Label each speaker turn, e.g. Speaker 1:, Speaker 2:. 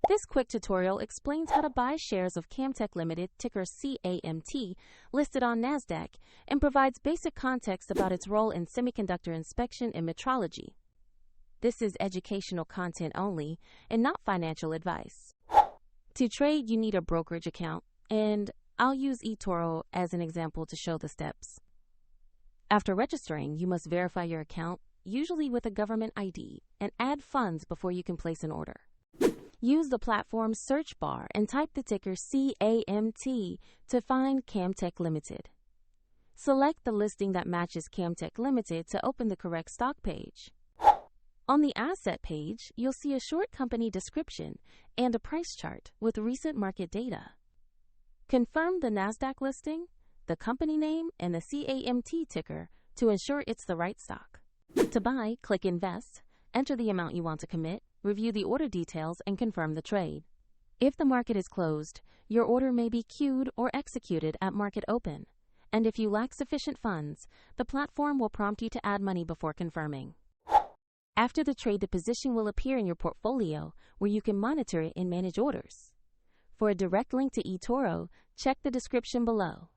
Speaker 1: This quick tutorial explains how to buy shares of Camtek Ltd, ticker CAMT, listed on NASDAQ, and provides basic context about its role in semiconductor inspection and metrology. This is educational content only and not financial advice. To trade, you need a brokerage account, and I'll use eToro as an example to show the steps. After registering, you must verify your account, usually with a government ID, and add funds before you can place an order. Use the platform's search bar and type the ticker CAMT to find Camtek Ltd. Select the listing that matches Camtek Ltd to open the correct stock page. On the asset page, you'll see a short company description and a price chart with recent market data. Confirm the NASDAQ listing, the company name, and the CAMT ticker to ensure it's the right stock. To buy, click Invest, enter the amount you want to commit, review the order details, and confirm the trade. If the market is closed, your order may be queued or executed at market open. And if you lack sufficient funds, the platform will prompt you to add money before confirming. After the trade, the position will appear in your portfolio where you can monitor it and manage orders. For a direct link to eToro, check the description below.